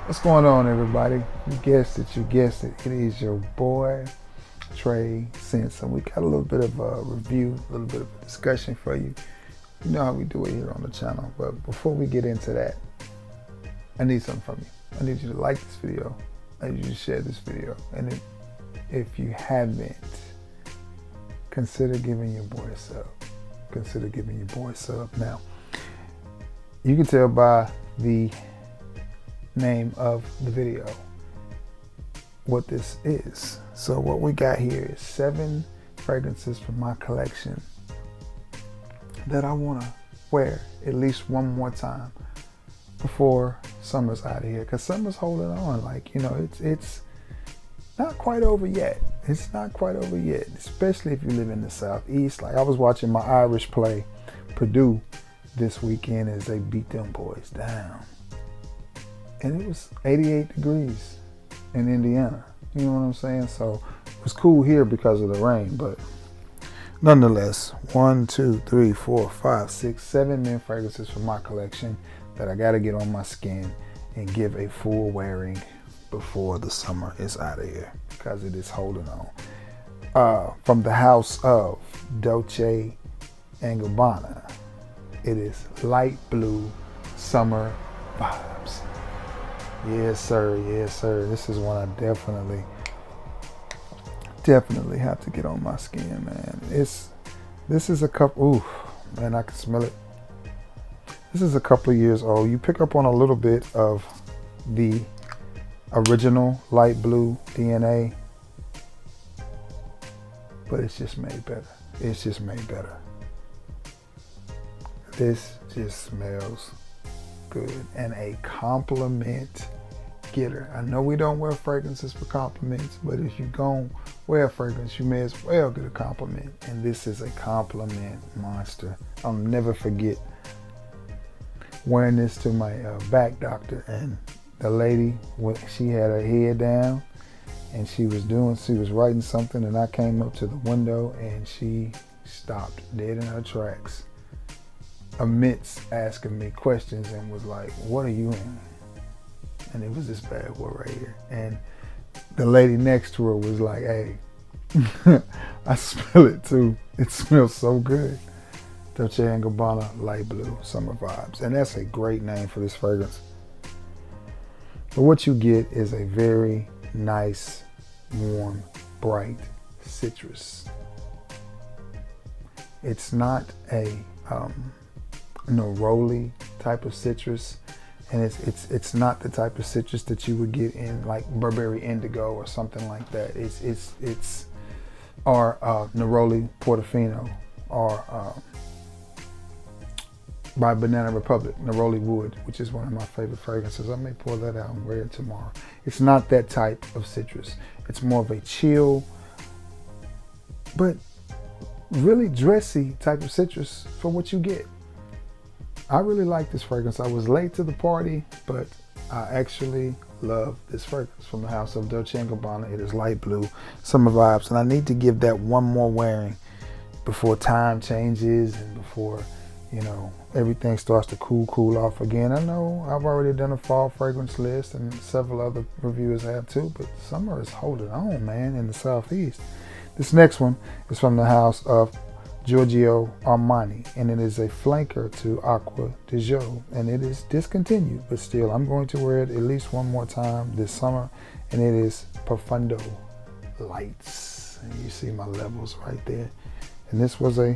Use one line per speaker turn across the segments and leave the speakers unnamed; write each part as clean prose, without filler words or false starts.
What's going on, everybody? You guessed it, you guessed it. It is your boy, Trey Sense, and we got a little bit of a review, a little bit of a discussion for you. You know how we do it here on the channel, but before we get into that, I need something from you. I need you to like this video. I need you to share this video. And if you haven't, consider giving your boy a sub. Consider giving your boy a sub. Now, you can tell by the name of the video what this is. So what we got here is 7 fragrances from my collection that I want to wear at least one more time before summer's out of here, because summer's holding on. Like, you know, it's not quite over yet. It's not quite over yet, especially if you live in the Southeast. Like, I was watching my Irish play Purdue this weekend as they beat them boys down. And it was 88 degrees in Indiana. You know what I'm saying? So it was cool here because of the rain, but nonetheless, 1, 2, 3, 4, 5, 6, 7 men fragrances from my collection that I gotta get on my skin and give a full wearing before the summer is out of here, because it is holding on. From the house of Dolce & Gabbana, it is light blue summer vibes. Yes, sir. Yes, sir. This is one I definitely have to get on my skin, man. This is a couple. Ooh, man, I can smell it. This is a couple of years old. You pick up on a little bit of the original light blue DNA, but it's just made better. It's just made better. This just smells good and a compliment getter. I know we don't wear fragrances for compliments, but if you gon' wear a fragrance, you may as well get a compliment, and this is a compliment monster. I'll never forget wearing this to my back doctor, and the lady, she had her head down and she was writing something, and I came up to the window and she stopped dead in her tracks amidst asking me questions and was like, "What are you in?" And it was this bad boy right here. And the lady next to her was like, "Hey, I smell it too. It smells so good." Dolce & Gabbana Light Blue Summer Vibes. And that's a great name for this fragrance. But what you get is a very nice, warm, bright citrus. It's not a neroli type of citrus, and it's not the type of citrus that you would get in like Burberry Indigo or something like that. It's or neroli Portofino, or by Banana Republic, Neroli Wood, which is one of my favorite fragrances. I may pour that out and wear it tomorrow. It's not that type of citrus. It's more of a chill, but really dressy type of citrus for what you get. I really like this fragrance. I was late to the party, but I actually love this fragrance from the house of Dolce & Gabbana. It is light blue, summer vibes, and I need to give that one more wearing before time changes and before, you know, everything starts to cool off again. I know I've already done a fall fragrance list, and several other reviewers have too, but summer is holding on, man, in the Southeast. This next one is from the house of Giorgio Armani, and it is a flanker to Acqua di Gio, and it is discontinued, but still I'm going to wear it at least one more time this summer, and it is Profondo Lights. And you see my levels right there. And this was a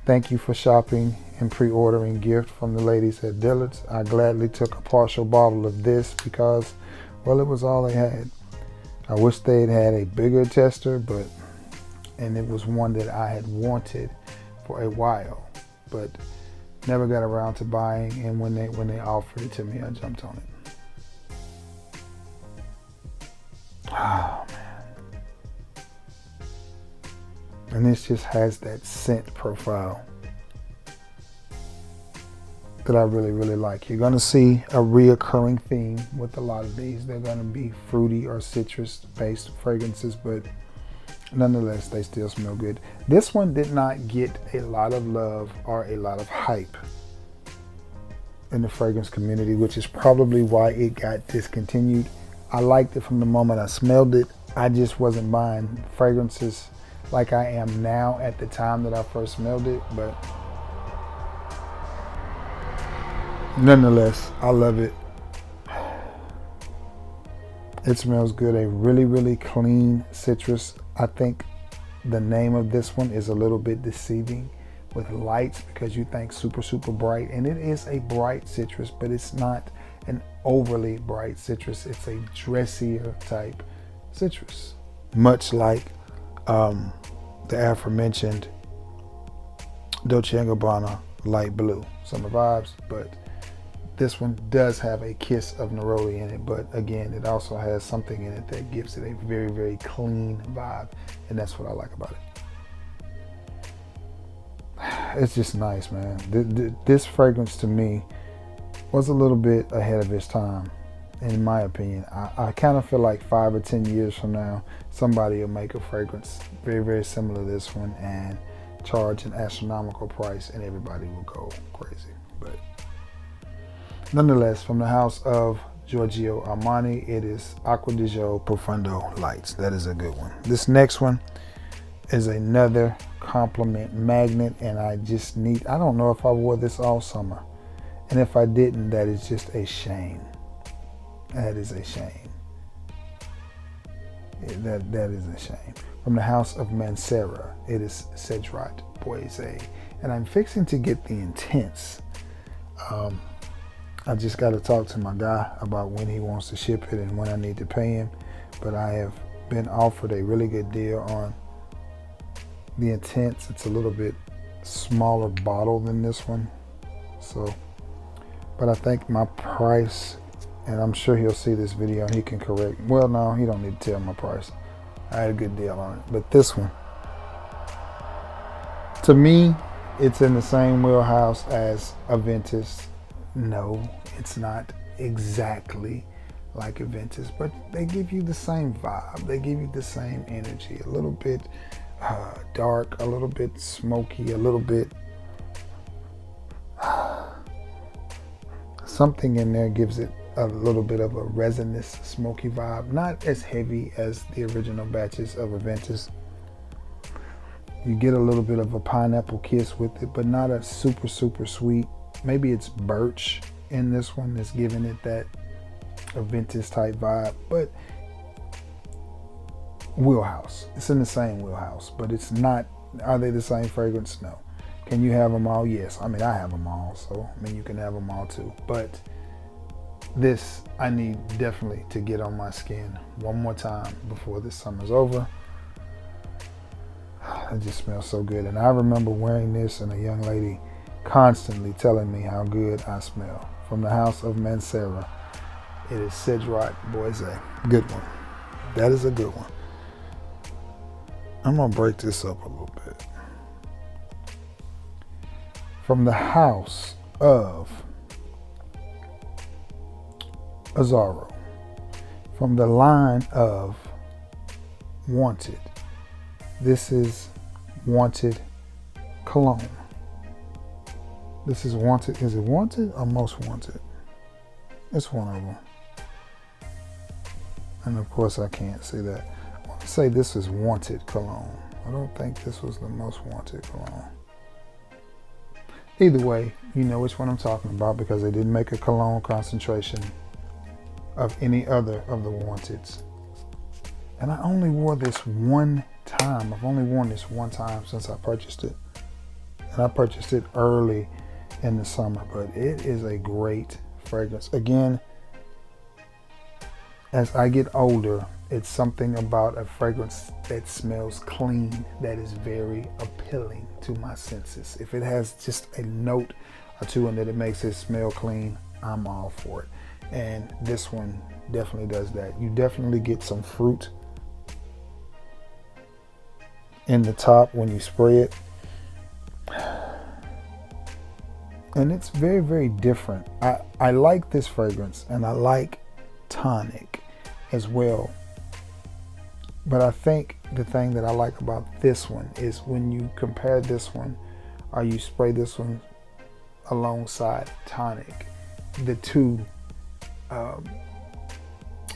thank you for shopping and pre-ordering gift from the ladies at Dillard's. I gladly took a partial bottle of this because, well, it was all they had. I wish they had a bigger tester, and it was one that I had wanted for a while, but never got around to buying. And when they offered it to me, I jumped on it. Oh man! And this just has that scent profile that I really like. You're gonna see a reoccurring theme with a lot of these. They're gonna be fruity or citrus-based fragrances, but nonetheless, they still smell good. This one did not get a lot of love or a lot of hype. in the fragrance community, which is probably why it got discontinued. I liked it from the moment I smelled it. I just wasn't buying fragrances like I am now at the time that I first smelled it, but nonetheless, I love it. It smells good. A really, really clean citrus. I think the name of this one is a little bit deceiving with lights because you think super, super bright. And it is a bright citrus, but it's not an overly bright citrus. It's a dressier type citrus. Much like the aforementioned Dolce & Gabbana light blue. Summer vibes, but this one does have a kiss of neroli in it, but again, it also has something in it that gives it a very, very clean vibe, and that's what I like about it. It's just nice, man. This fragrance to me was a little bit ahead of its time, in my opinion. I kind of feel like 5 or 10 years from now, somebody will make a fragrance very, very similar to this one and charge an astronomical price, and everybody will go crazy. But nonetheless, from the house of Giorgio Armani, it is Acqua di Gio Profondo Lights. That is a good one. This next one is another compliment magnet, and I don't know if I wore this all summer. And if I didn't, that is just a shame. That is a shame. That is a shame. From the house of Mancera, it is Cedrat Boise. And I'm fixing to get the Intense. I just got to talk to my guy about when he wants to ship it and when I need to pay him. But I have been offered a really good deal on the Intense. It's a little bit smaller bottle than this one. But I think my price, and I'm sure he'll see this video and he can correct. Well, no, he don't need to tell my price. I had a good deal on it. But this one, to me, it's in the same wheelhouse as Aventus. No, it's not exactly like Aventus, but they give you the same vibe. They give you the same energy. A little bit dark, a little bit smoky, a little bit something in there gives it a little bit of a resinous, smoky vibe. Not as heavy as the original batches of Aventus. You get a little bit of a pineapple kiss with it, but not a super, super sweet. Maybe it's birch in this one that's giving it that Aventus type vibe, but wheelhouse. It's in the same wheelhouse, but it's not. Are they the same fragrance? No. Can you have them all? Yes. I mean, I have them all, so I mean, you can have them all too. But this, I need definitely to get on my skin one more time before this summer's over. It just smells so good. And I remember wearing this and a young lady constantly telling me how good I smell. From the house of Mancera, it is Cedrat Boise. Good one. That is a good one. I'm going to break this up a little bit. From the house of Azzaro, from the line of Wanted, this is Wanted Cologne. This is Wanted. Is it Wanted or Most Wanted? It's one of them. And of course I can't see that. I want to say this is Wanted Cologne. I don't think this was the Most Wanted Cologne. Either way, you know which one I'm talking about because they didn't make a cologne concentration of any other of the Wanteds. And I only wore this one time. I've only worn this one time since I purchased it. And I purchased it early in the summer, but it is a great fragrance. Again, as I get older, it's something about a fragrance that smells clean that is very appealing to my senses. If it has just a note or two in it that makes it smell clean, I'm all for it. And this one definitely does that. You definitely get some fruit in the top when you spray it. And it's very, very different. I like this fragrance and I like tonic as well. But I think the thing that I like about this one is when you compare this one or you spray this one alongside tonic, the two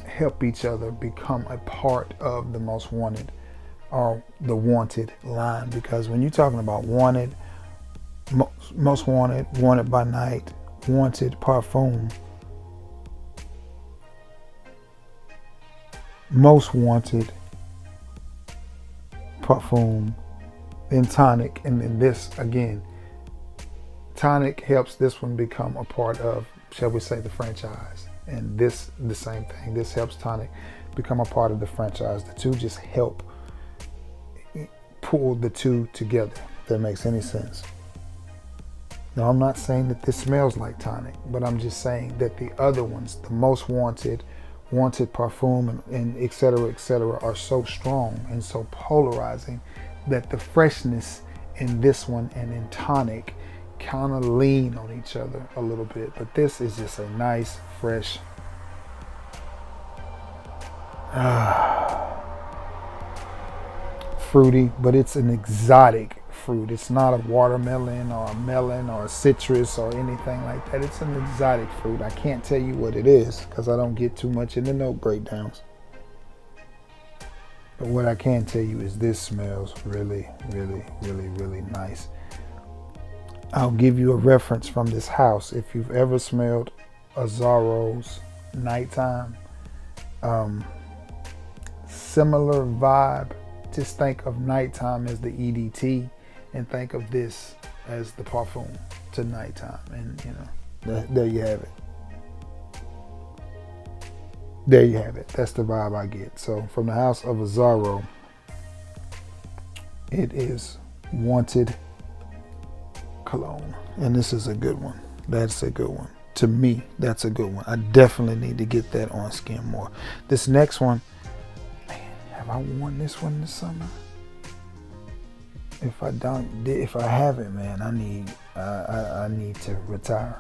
help each other become a part of the most wanted or the wanted line. Because when you're talking about wanted, most wanted, wanted by night, wanted parfum, most wanted parfum, then tonic, and then this again. Tonic helps this one become a part of, shall we say, the franchise. And this, the same thing. This helps tonic become a part of the franchise. The two just help pull the two together, if that makes any sense. Now, I'm not saying that this smells like tonic, but I'm just saying that the other ones, the most wanted parfum, and et cetera, are so strong and so polarizing that the freshness in this one and in tonic kind of lean on each other a little bit. But this is just a nice, fresh, fruity, but it's an exotic fruit. It's not a watermelon or a melon or a citrus or anything like that. It's an exotic fruit. I can't tell you what it is because I don't get too much in the note breakdowns. But what I can tell you is this smells really, really, really, really nice. I'll give you a reference from this house. If you've ever smelled Azzaro's nighttime, similar vibe. Just think of nighttime as the EDT and think of this as the parfum to nighttime. And there you have it. There you have it. That's the vibe I get. So from the house of Azzaro, it is Wanted Cologne. And this is a good one. That's a good one. To me, that's a good one. I definitely need to get that on skin more. This next one, man, have I worn this one this summer? If I haven't, man, I need to retire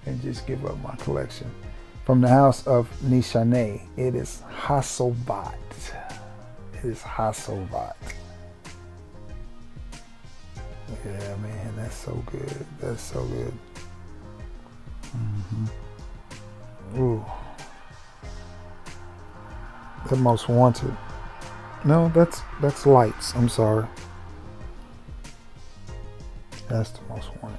and just give up my collection. From the house of Nishane, it is Hacivat. It is Hacivat. Yeah, man, that's so good. That's so good. Ooh. The most wanted. No, that's lights. I'm sorry. That's the most wanted.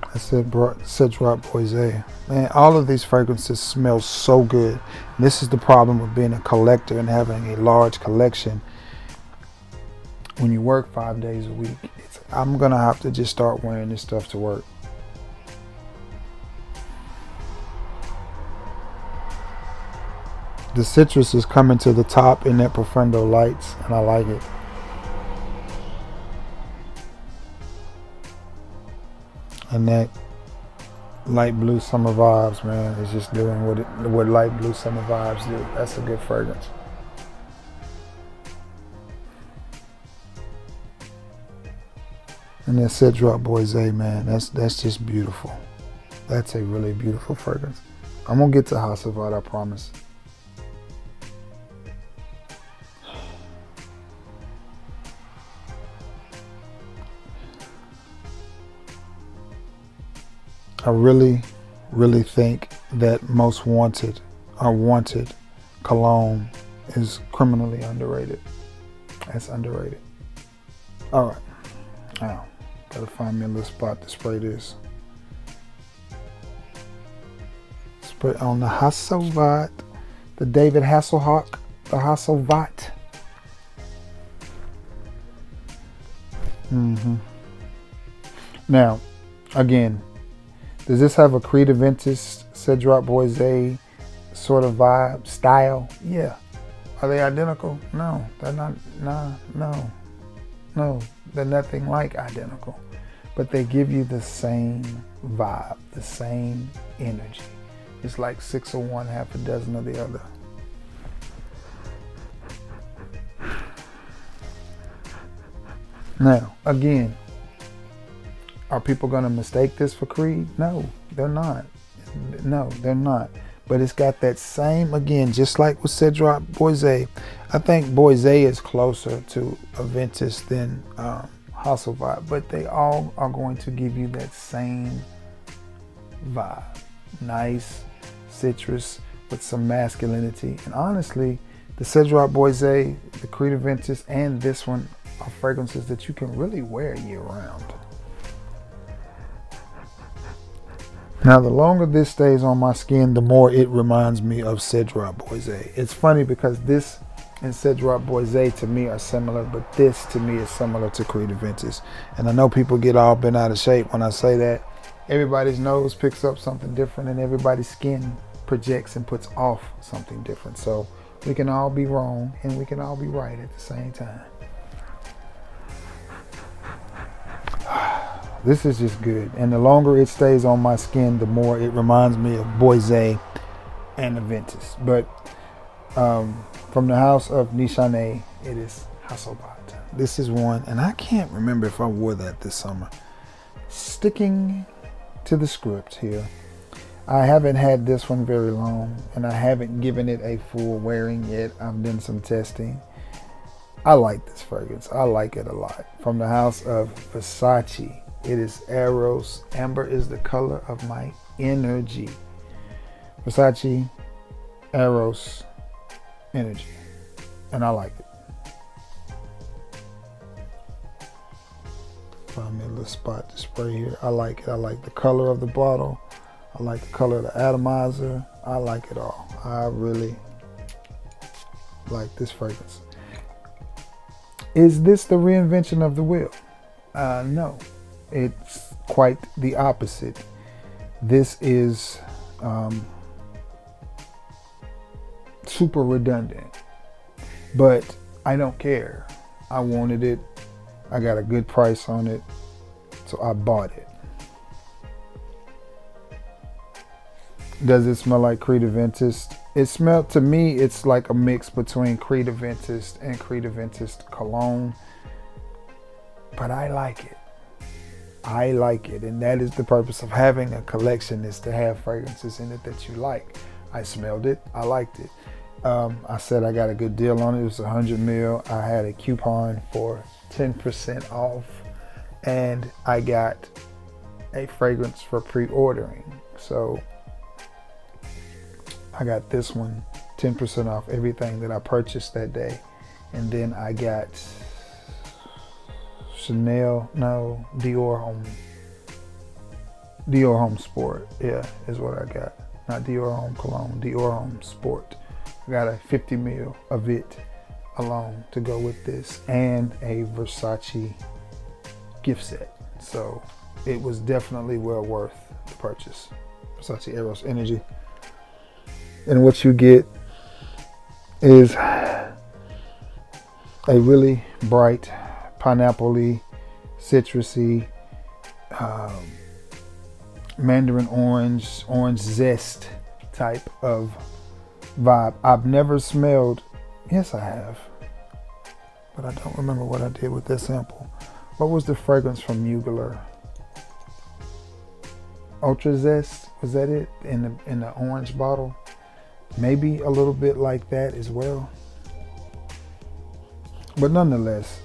I said Cedrat Boise. Man, all of these fragrances smell so good. And this is the problem with being a collector and having a large collection. When you work 5 days a week, I'm going to have to just start wearing this stuff to work. The citrus is coming to the top in that Profondo lights, and I like it. And that light blue summer vibes, man, is just doing what light blue summer vibes do. That's a good fragrance. And that Cedrat Boise, man, that's just beautiful. That's a really beautiful fragrance. I'm gonna get to Hacivat, I promise. I really, really think that most wanted cologne is criminally underrated. That's underrated. All right, now gotta find me a little spot to spray this. Spray on the Hacivat, the David Hasselhoff, the Hacivat. Now, again, does this have a Creed Aventus, Cedrat Boise sort of vibe, style? Yeah. Are they identical? No, they're not. No, they're nothing like identical. But they give you the same vibe, the same energy. It's like 6 of one, half a dozen of the other. Now, again, are people going to mistake this for Creed? No, they're not. No, they're not. but it's got that same, again, just like with Cedrat Boise. I think Boise is closer to Aventus than Hacivat, but they all are going to give you that same vibe. Nice citrus with some masculinity. And honestly, the Cedrat Boise, the Creed Aventus, and this one are fragrances that you can really wear year round. Now, the longer this stays on my skin, the more it reminds me of Cedrat Boise. It's funny because this and Cedrat Boise to me are similar, but this to me is similar to Creed Aventus. And I know people get all bent out of shape when I say that. Everybody's nose picks up something different, and everybody's skin projects and puts off something different. So we can all be wrong and we can all be right at the same time. This is just good. And the longer it stays on my skin, the more it reminds me of Boise and Aventus. But from the house of Nishane, it is Hacivat. This is one, and I can't remember if I wore that this summer. Sticking to the script here, I haven't had this one very long, and I haven't given it a full wearing yet. I've done some testing. I like this fragrance. I like it a lot. From the house of Versace, it is Aeros. Amber is the color of my energy. Versace, Aeros, energy. And I like it. Find me a little spot to spray here. I like it. I like the color of the bottle. I like the color of the atomizer. I like it all. I really like this fragrance. Is this the reinvention of the wheel? No. It's quite the opposite. This is super redundant, but I don't care. I wanted it. I got a good price on it, so I bought it. Does it smell like Creed Aventus? It smelled, to me, it's like a mix between Creed Aventus and Creed Aventus Cologne, but I like it. I like it, and that is the purpose of having a collection, is to have fragrances in it that you like. I smelled it. I liked it. I said I got a good deal on it. It was 100 mil. I had a coupon for 10% off, and I got a fragrance for pre-ordering. So I got this one 10% off everything that I purchased that day. And then I got Dior Home Sport. Yeah, is what I got. Not Dior Home Cologne, Dior Home Sport. I got a 50 mil of it alone to go with this, and a Versace gift set. So it was definitely well worth the purchase. Versace Aeros Energy. And what you get is a really bright, pineapple-y, citrusy, mandarin orange zest type of vibe. I've never smelled, yes I have, but I don't remember what I did with this sample. What was the fragrance from Mugler? Ultra Zest, was that it? In the orange bottle? Maybe a little bit like that as well. But nonetheless,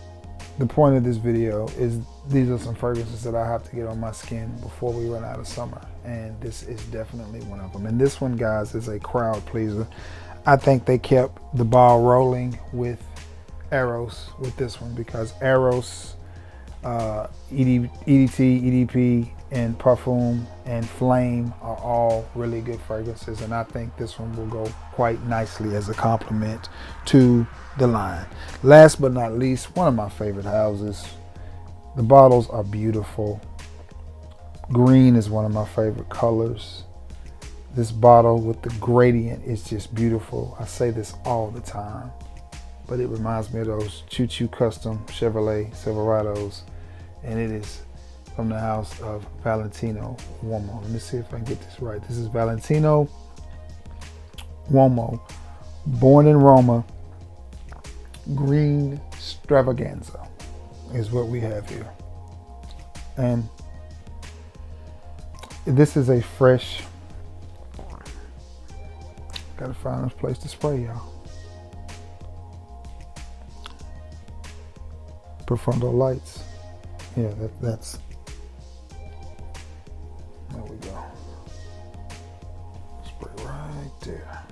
the point of this video is these are some fragrances that I have to get on my skin before we run out of summer. And this is definitely one of them. And this one, guys, is a crowd pleaser. I think they kept the ball rolling with Aeros with this one, because Aeros, EDT, EDP, and Parfum and Flame are all really good fragrances, and I think this one will go quite nicely as a complement to the line. Last but not least, one of my favorite houses. The bottles are beautiful. Green is one of my favorite colors. This bottle with the gradient is just beautiful. I say this all the time, but it reminds me of those Choo Choo Custom Chevrolet Silverados, and it is from the house of Valentino Uomo. Let me see if I can get this right. This is Valentino Uomo, born in Roma. Green Stravaganza is what we have here. And this is a fresh Gotta find a place to spray, y'all. Profondo lights. Yeah, that's. There we go. Spray right there.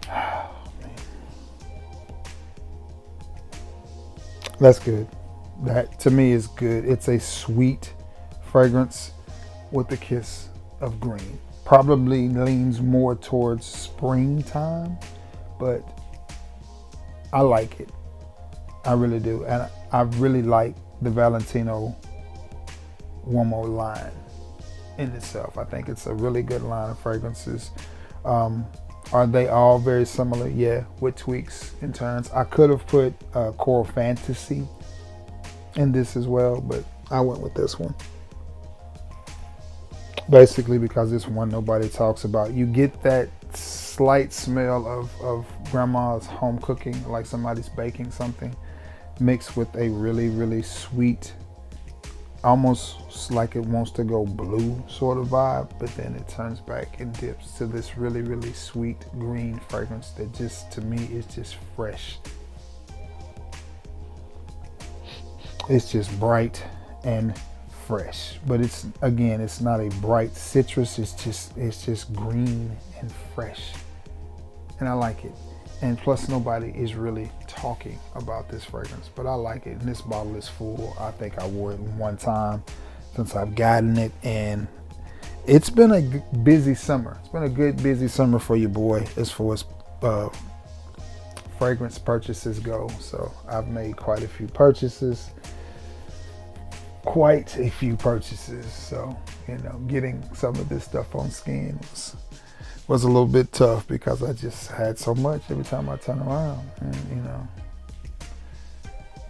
Oh, man. That's good. That to me is good. It's a sweet fragrance with a kiss of green. Probably leans more towards springtime, but I like it. I really do. And I really like the Valentino Uomo line in itself. I think it's a really good line of fragrances. Are they all very similar? Yeah, with tweaks in turns. I could have put Coral Fantasy in this as well, but I went with this one. Basically because this one nobody talks about. You get that slight smell of grandma's home cooking, like somebody's baking something, mixed with a really, really sweet, almost like it wants to go blue sort of vibe, but then it turns back and dips to this really, really sweet green fragrance that just, to me, is just fresh. It's just bright and fresh, but it's not a bright citrus. It's just green and fresh, and I like it. And plus, nobody is really talking about this fragrance, but I like it. And this bottle is full. I think I wore it one time since I've gotten it, and it's been a busy summer. It's been a good busy summer for your boy as far as fragrance purchases go. So I've made quite a few purchases. So, getting some of this stuff on skin was a little bit tough because I just had so much every time I turn around. And,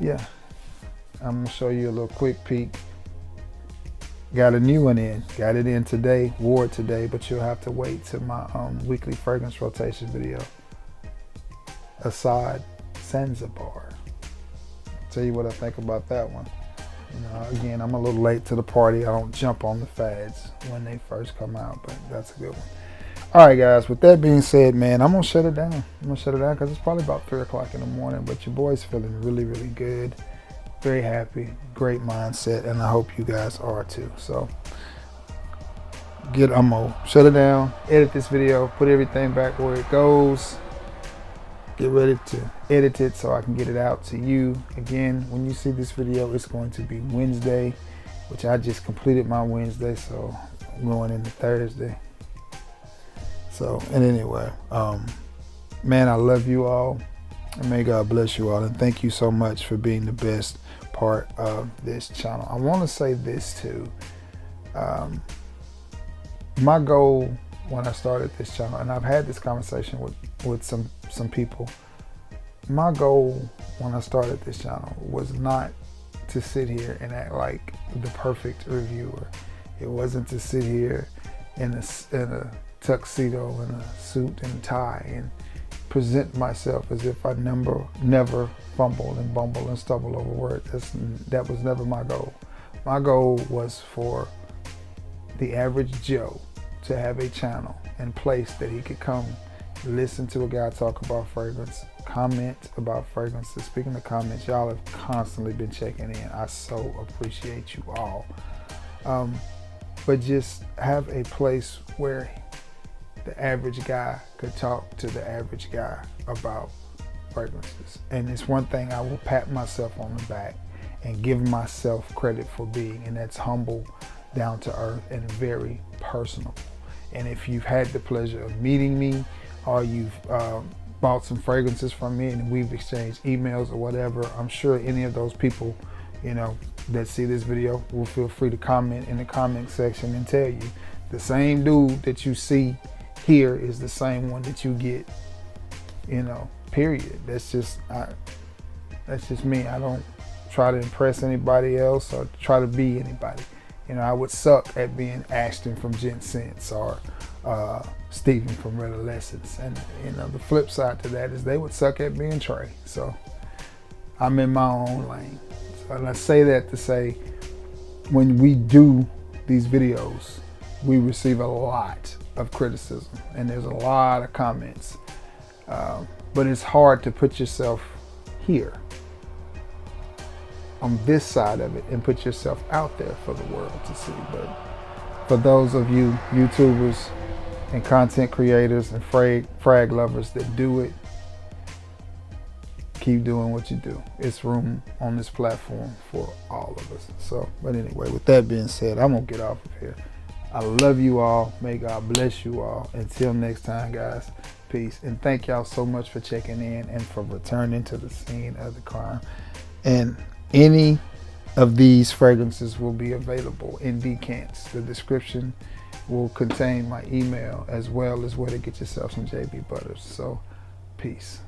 yeah, I'm going to show you a little quick peek. Got a new one in. Got it in today, wore it today, but you'll have to wait till my weekly fragrance rotation video. Assad Zanzibar. Tell you what I think about that one. Again, I'm a little late to the party. I don't jump on the fads when they first come out, but that's a good one. All right, guys, with that being said, man, I'm going to shut it down. Because it's probably about 3 o'clock in the morning, but your boy's feeling really, really good. Very happy, great mindset, and I hope you guys are too. So, I'm going to shut it down, edit this video, put everything back where it goes. Get ready to edit it so I can get it out to you. Again, when you see this video, it's going to be Wednesday, which I just completed my Wednesday, so I'm going into Thursday. So, and anyway, man, I love you all, and may God bless you all, and thank you so much for being the best part of this channel. I want to say this too. My goal when I started this channel, and I've had this conversation with some people, my goal when I started this channel was not to sit here and act like the perfect reviewer. It wasn't to sit here in a tuxedo and a suit and tie and present myself as if I never fumble and bumble and stumble over words. That was never my goal. My goal was for the average Joe to have a channel and place that he could come listen to a guy talk about fragrance, comment about fragrances. Speaking of comments, y'all have constantly been checking in. I so appreciate you all. But just have a place where the average guy could talk to the average guy about fragrances. And it's one thing I will pat myself on the back and give myself credit for being, and that's humble, down to earth, and very personal. And if you've had the pleasure of meeting me, or you've bought some fragrances from me and we've exchanged emails or whatever, I'm sure any of those people, that see this video will feel free to comment in the comment section and tell you the same dude that you see here is the same one that you get, period. That's just me. I don't try to impress anybody else or try to be anybody. I would suck at being Ashton from Gent Sense or Stephen from Redolescence. And the flip side to that is they would suck at being Trey. So I'm in my own lane. So, and I say that to say, when we do these videos, we receive a lot of criticism, and there's a lot of comments. But it's hard to put yourself here on this side of it and put yourself out there for the world to see. But for those of you YouTubers and content creators and frag lovers that do it, keep doing what you do. It's room on this platform for all of us. So, but anyway, with that being said, I'm gonna get off of here. I love you all. May God bless you all. Until next time, guys, peace. And thank y'all so much for checking in and for returning to the scene of the crime. And any of these fragrances will be available in decants. The description will contain my email as well as where to get yourself some JB Butters. So, peace.